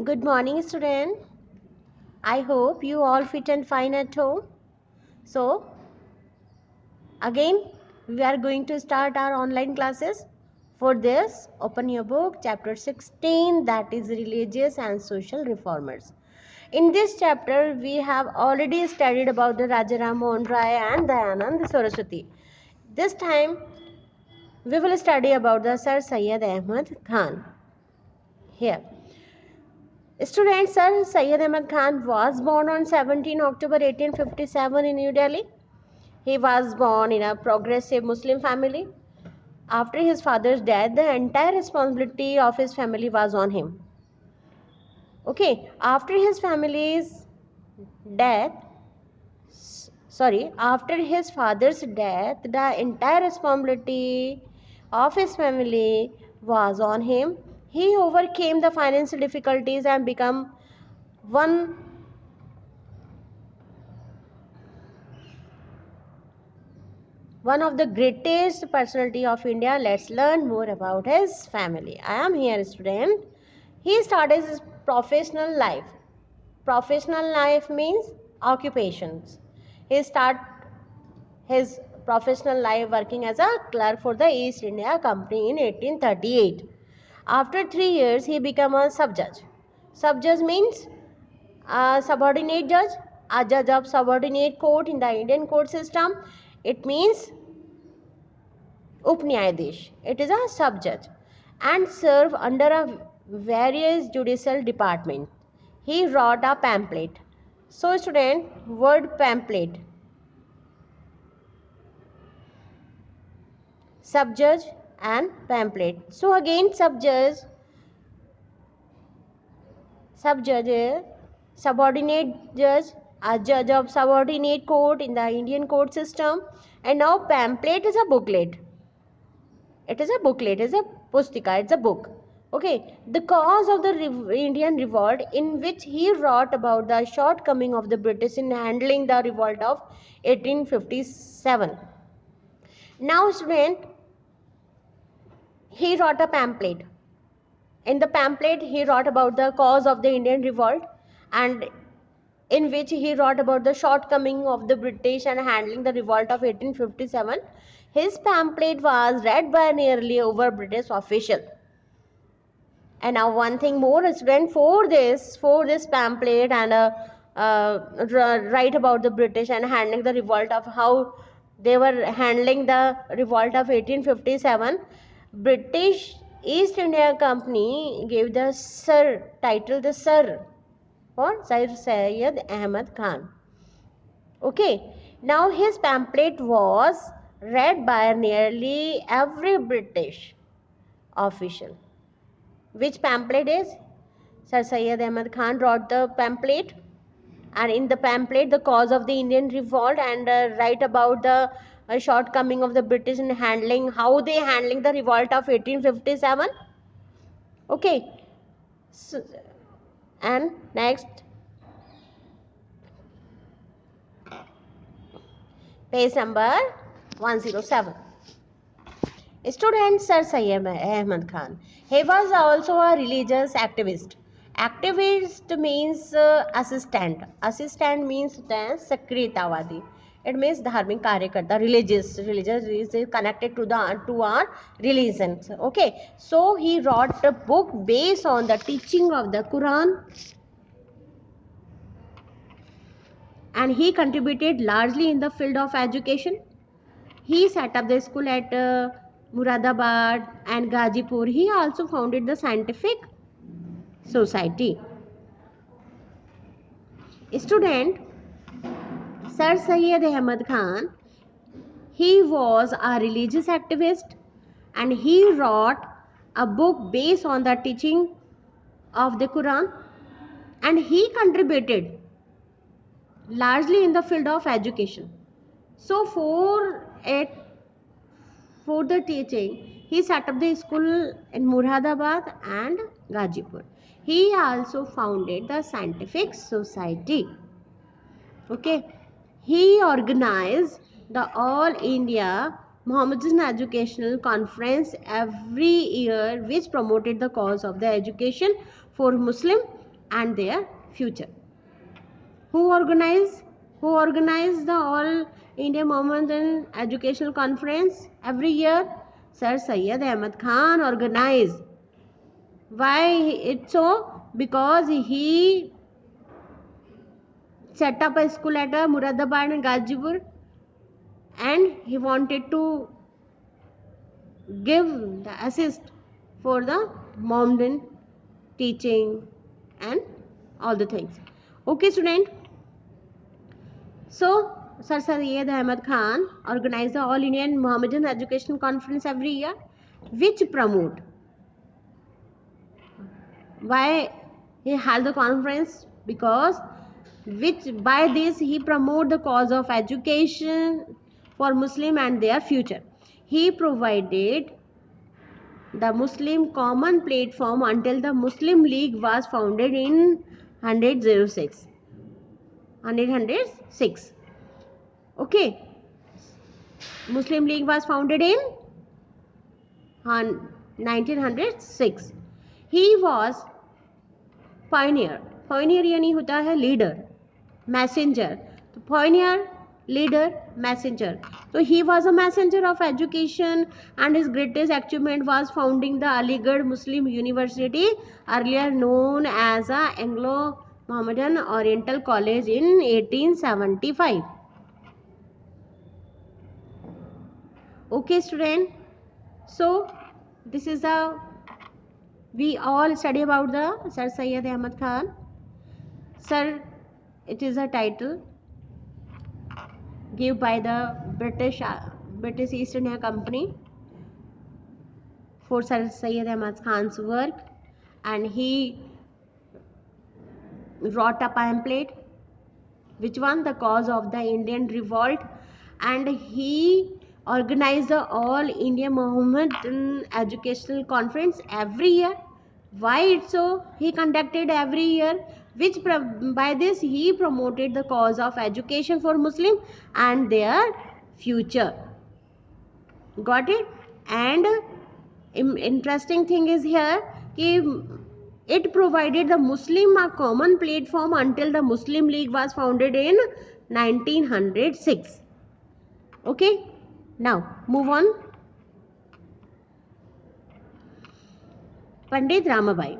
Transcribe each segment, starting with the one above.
Good morning, student. I hope you all fit and fine at home. So, again, we are going to start our online classes. For this, open your book, chapter 16, that is religious and social reformers. In this chapter, we have already studied about the Rajaram Mohan Rai and Dayanand Saraswati. This time, we will study about the Sir Syed Ahmad Khan. Here. Student Sir Syed Ahmad Khan was born on 17 October 1857 in New Delhi. He was born in a progressive Muslim family. After his father's death, the entire responsibility of his family was on him. Okay, after his family's death, after his father's death, the entire responsibility of his family was on him. He overcame the financial difficulties and became one one of the greatest personality of India. Let's learn more about his family. I am here, student. He started his professional life. Professional life means occupations. He start his professional life working as a clerk for the East India Company in 1838. After 3 years, he became a sub-judge. Sub-judge means a subordinate judge, a judge of subordinate court in the Indian court system. It means Upnyayadesh. It is a sub-judge and serve under a various judicial department. He wrote a pamphlet. So student, word pamphlet. Sub-judge and pamphlet. So again sub-judge, subordinate judge, a judge of subordinate court in the Indian court system. And now pamphlet is a booklet. It is a booklet, it is a pustika, it's a book. Okay, the cause of the Indian revolt, in which he wrote about the shortcoming of the British in handling the revolt of 1857. Now, student, he wrote a pamphlet. In the pamphlet, he wrote about the cause of the Indian revolt, and in which he wrote about the shortcoming of the British and handling the revolt of 1857. His pamphlet was read by nearly over British official. And now one thing more, student, for this pamphlet and write about the British and handling the revolt of how they were handling the revolt of 1857. British East India Company gave the Sir title, the Sir, for Sir Syed Ahmad Khan. Okay, now his pamphlet was read by nearly every British official. Which pamphlet is? Sir Syed Ahmad Khan wrote the pamphlet, and in the pamphlet, the cause of the Indian revolt and write about the shortcoming of the British in handling, how they handling the revolt of 1857. Okay, so, and next page number 107. Student Sir Syed Ahmad Khan. He was also a religious activist. Activist means assistant. Assistant means Sakritawadi. It means dharmic karyakarta, religious. Religious is connected to our religions. Okay, so he wrote a book based on the teaching of the Quran, and he contributed largely in the field of education. He set up the school at Muradabad and Gazipur. He also founded the scientific society. Student Sir Syed Ahmad Khan, he was a religious activist and he wrote a book based on the teaching of the Quran, and he contributed largely in the field of education. So for the teaching, he set up the school in Muradabad and Gazipur. He also founded the scientific society. Okay, he organized the All India Mohammedan Educational Conference every year, which promoted the cause of the education for Muslim and their future. Who organized the All India Mohammedan Educational Conference every year? Sir Syed Ahmad Khan organized. Why it so? Because he set up a school at Muradabad and Gazipur, and he wanted to give the assist for the Mohammedan teaching and all the things. Okay, student. So, Sir Syed Ahmad Khan organized the All Indian Mohammedan Education Conference every year, which promote. Why he held the conference? Because which by this he promote the cause of education for Muslim and their future. He provided the Muslim common platform until the Muslim League was founded in 106. Okay, Muslim League was founded in 1906. He was pioneer. Pioneer यानी होता है leader, messenger. तो pioneer, leader, messenger. So he was a messenger of education, and his greatest achievement was founding the Aligarh Muslim University, earlier known as a Anglo-Mohammedan Oriental College, in 1875. Okay, student. So this is the we all study about the Sir Syed Ahmad Khan. Sir, it is a title given by the British East India Company for Sir Syed Ahmad Khan's work, and he wrote a pamphlet, which one? The Cause of the Indian Revolt, and he organized the All India Mohammedan Educational Conference every year. Why it so? He conducted every year, which by this he promoted the cause of education for Muslim and their future. Got it? And interesting thing is here कि it provided the Muslim a common platform until the Muslim League was founded in 1906. Okay, now move on. Pandita Ramabai.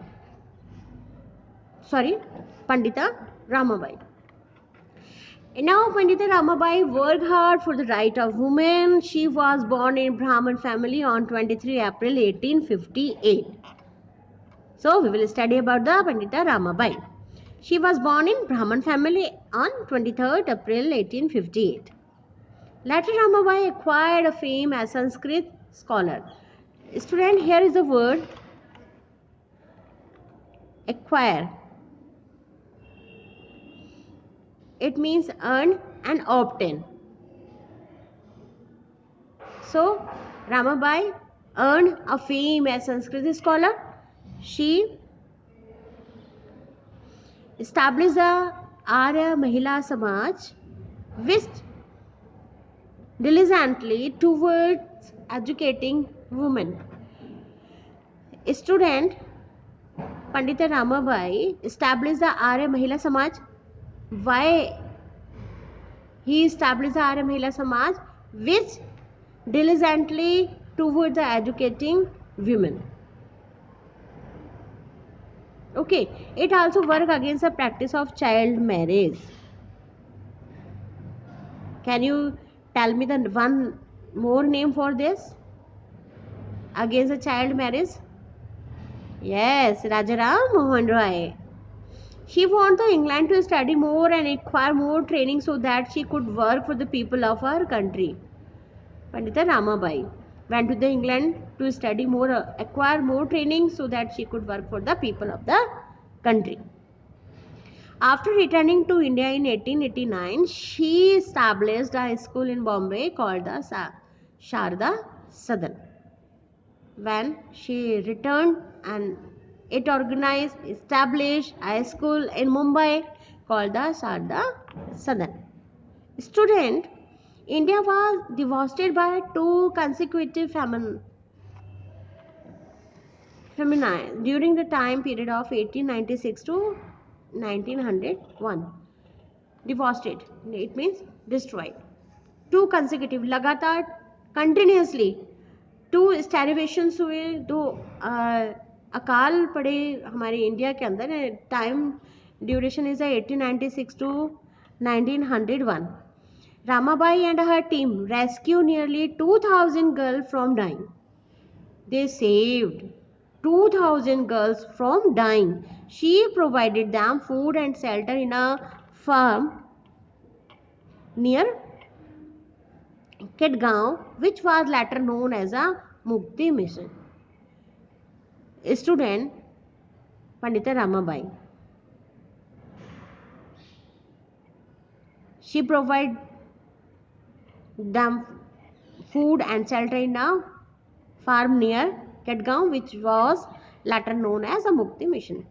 Now, Pandita Ramabai worked hard for the right of women. She was born in Brahmin family on 23 April 1858. So, we will study about the Pandita Ramabai. She was born in Brahmin family on 23rd April 1858. Later, Ramabai acquired a fame as Sanskrit scholar. Student, here is the word acquire. It means earn and obtain. So, Ramabai earned a fame as Sanskrit scholar. She established the Arya Mahila Samaj, which diligently towards educating women. Student, Pandita Ramabai established the Arya Mahila Samaj. Why he established the Arya Mahila Samaj, which diligently towards the educating women. Okay, it also work against the practice of child marriage. Can you tell me the one more name for this? Against the child marriage? Yes, Rajaram Mohan Roy. She went to England to study more and acquire more training so that she could work for the people of her country. Pandita Ramabai went to the England to study more, acquire more training so that she could work for the people of the country. After returning to India in 1889, she established a school in Bombay called the Sharda Sadan. When she returned, and it organized, established a school in Mumbai called the Sharda Sadan. Student, India was devastated by two consecutive famine during the time period of 1896 to 1901. Devastated, it means destroyed. Two consecutive, लगातार, continuously, to स्टैरिवेशंस हुए, दो अकाल पड़े हमारे India के अंदर. Time duration is 1896 to 1901. Ramabai and her team rescued nearly 2,000 girls from dying. They saved 2,000 girls from dying. She provided them food and shelter in a farm near Ketgaon, which was later known as a Mukti Mission. Student Pandita Ramabai. She provided them food and shelter in a farm near Ketgaon, which was later known as a Mukti Mission.